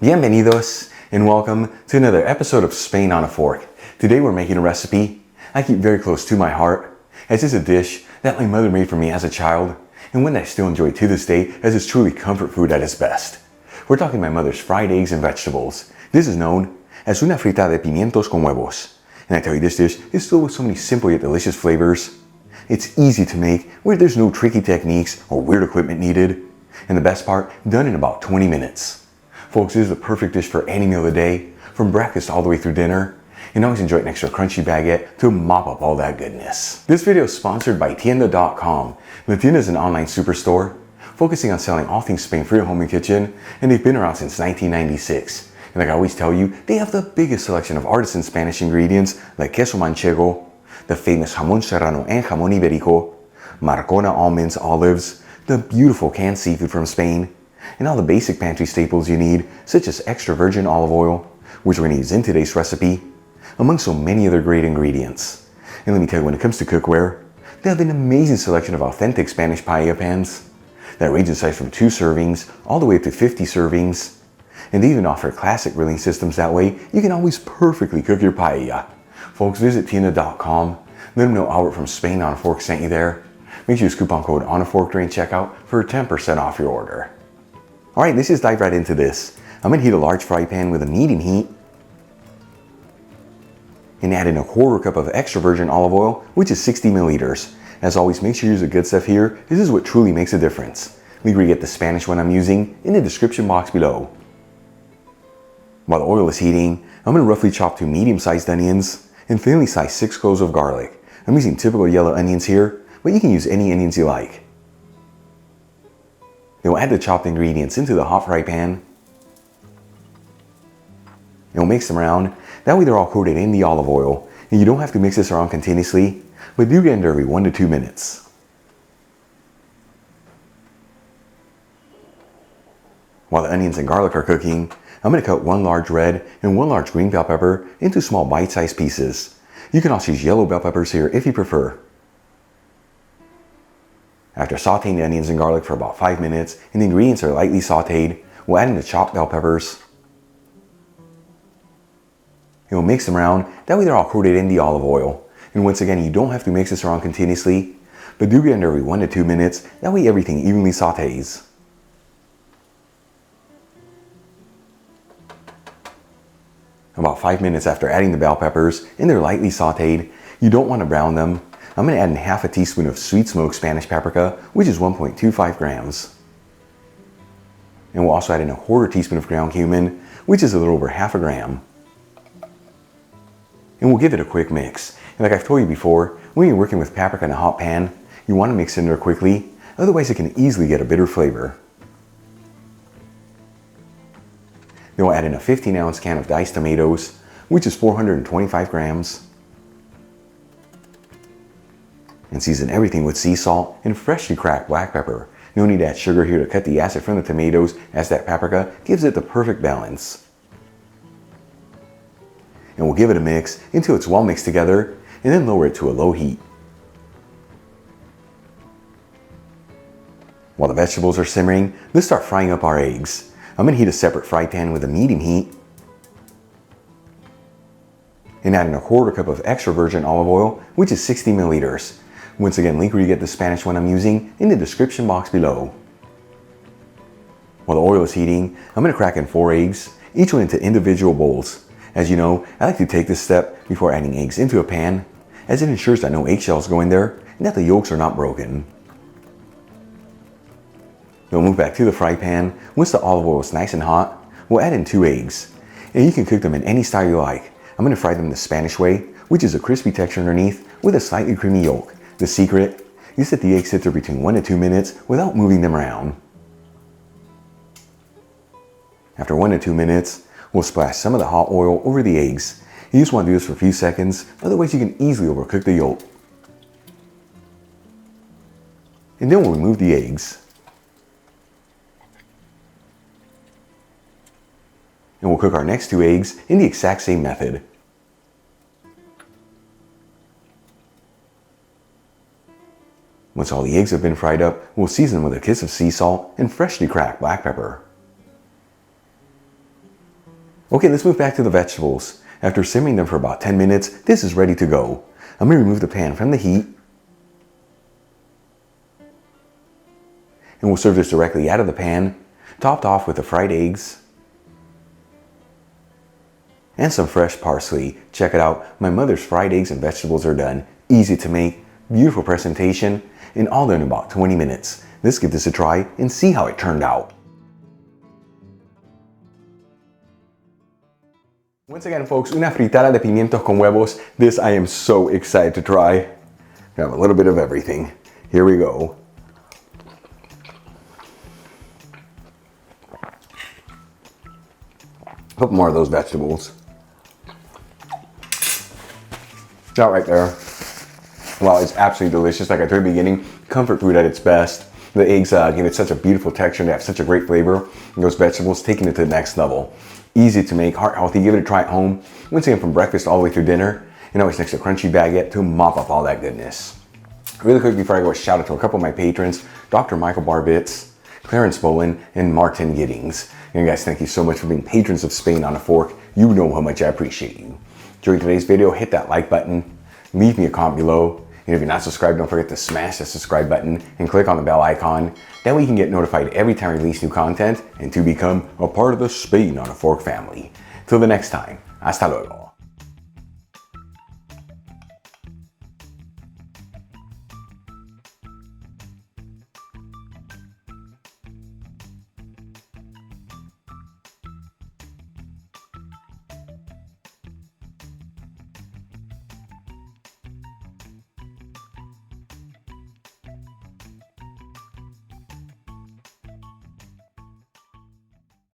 Bienvenidos and welcome to another episode of Spain on a Fork. Today we're making a recipe I keep very close to my heart, as it's a dish that my mother made for me as a child and one that I still enjoy to this day, as it's truly comfort food at its best. We're talking my mother's fried eggs and vegetables. This is known as una fritada de pimientos con huevos. And I tell you, this dish is filled with so many simple yet delicious flavors. It's easy to make, where there's no tricky techniques or weird equipment needed. And the best part, done in about 20 minutes. Folks, this is the perfect dish for any meal of the day, from breakfast all the way through dinner, and always enjoy an extra crunchy baguette to mop up all that goodness. This video is sponsored by Tienda.com. La Tienda is an online superstore focusing on selling all things Spain for your home and kitchen, and they've been around since 1996. And like I always tell you, they have the biggest selection of artisan Spanish ingredients like queso manchego, the famous jamón serrano and jamón ibérico, Marcona almonds, olives, the beautiful canned seafood from Spain, and all the basic pantry staples you need, such as extra virgin olive oil, which we're going to use in today's recipe, among so many other great ingredients. And let me tell you, when it comes to cookware, they have an amazing selection of authentic Spanish paella pans that range in size from 2 servings all the way up to 50 servings. And they even offer classic grilling systems, that way you can always perfectly cook your paella. Folks, visit Tienda.com, let them know Albert from Spain on a Fork sent you there. Make sure you use coupon code ONAFORK during checkout for 10% off your order. Alright, let's just dive right into this. I'm going to heat a large fry pan with a medium heat and add in a 1/4 cup of extra virgin olive oil, which is 60 milliliters. As always, make sure you use the good stuff here. This is what truly makes a difference. Leave where you get the Spanish one I'm using in the description box below. While the oil is heating, I'm going to roughly chop 2 medium-sized onions and thinly slice 6 cloves of garlic. I'm using typical yellow onions here, but you can use any onions you like. Then we'll add the chopped ingredients into the hot fry pan. And we'll mix them around. That way they're all coated in the olive oil. And you don't have to mix this around continuously, but do get into every 1 to 2 minutes. While the onions and garlic are cooking, I'm going to cut 1 large red and 1 large green bell pepper into small bite-sized pieces. You can also use yellow bell peppers here if you prefer. After sauteing the onions and garlic for about 5 minutes and the ingredients are lightly sauteed, we'll add in the chopped bell peppers. And we'll mix them around, that way they're all coated in the olive oil. And once again, you don't have to mix this around continuously, but do get into every 1 to 2 minutes, that way everything evenly sautés. About 5 minutes after adding the bell peppers and they're lightly sauteed, you don't want to brown them. I'm going to add in ½ a teaspoon of sweet smoked Spanish paprika, which is 1.25 grams. And we'll also add in a 1/4 teaspoon of ground cumin, which is a little over ½ a gram. And we'll give it a quick mix. And like I've told you before, when you're working with paprika in a hot pan, you want to mix it in there quickly, otherwise it can easily get a bitter flavor. Then we'll add in a 15-ounce can of diced tomatoes, which is 425 grams. And season everything with sea salt and freshly cracked black pepper. No need to add sugar here to cut the acid from the tomatoes, as that paprika gives it the perfect balance. And we'll give it a mix until it's well mixed together, and then lower it to a low heat. While the vegetables are simmering, let's start frying up our eggs. I'm going to heat a separate fry pan with a medium heat and add in a 1/4 cup of extra virgin olive oil, which is 60 milliliters. Once again, link where you get the Spanish one I'm using in the description box below. While the oil is heating, I'm going to crack in 4 eggs, each one into individual bowls. As you know, I like to take this step before adding eggs into a pan, as it ensures that no eggshells go in there and that the yolks are not broken. Then we'll move back to the fry pan. Once the olive oil is nice and hot, we'll add in 2 eggs. And you can cook them in any style you like. I'm going to fry them the Spanish way, which is a crispy texture underneath with a slightly creamy yolk. The secret is that the eggs sit there between 1 to 2 minutes without moving them around. After 1 to 2 minutes, we'll splash some of the hot oil over the eggs. You just want to do this for a few seconds, otherwise you can easily overcook the yolk. And then we'll remove the eggs. And we'll cook our next 2 eggs in the exact same method. Once all the eggs have been fried up, we'll season them with a kiss of sea salt and freshly cracked black pepper. Okay, let's move back to the vegetables. After simmering them for about 10 minutes, this is ready to go. I'm going to remove the pan from the heat. And we'll serve this directly out of the pan, topped off with the fried eggs and some fresh parsley. Check it out, my mother's fried eggs and vegetables are done. Easy to make, beautiful presentation, and all done in about 20 minutes. Let's give this a try and see how it turned out. Once again, folks, una fritada de pimientos con huevos. This I am so excited to try. I have a little bit of everything. Here we go. A couple more of those vegetables. That right there. Wow, it's absolutely delicious. Like I told you at the beginning, comfort food at its best. The eggs give it such a beautiful texture and they have such a great flavor. And those vegetables taking it to the next level. Easy to make, heart healthy. Give it a try at home. Once again, from breakfast all the way through dinner. And always next to a crunchy baguette to mop up all that goodness. Really quick before I go, a shout out to a couple of my patrons, Dr. Michael Barbitz, Clarence Bolin, and Martin Giddings. And guys, thank you so much for being patrons of Spain on a Fork. You know how much I appreciate you. During today's video, hit that like button, leave me a comment below, and if you're not subscribed, don't forget to smash that subscribe button and click on the bell icon. That way you can get notified every time I release new content and to become a part of the Spain on a Fork family. Till the next time, hasta luego.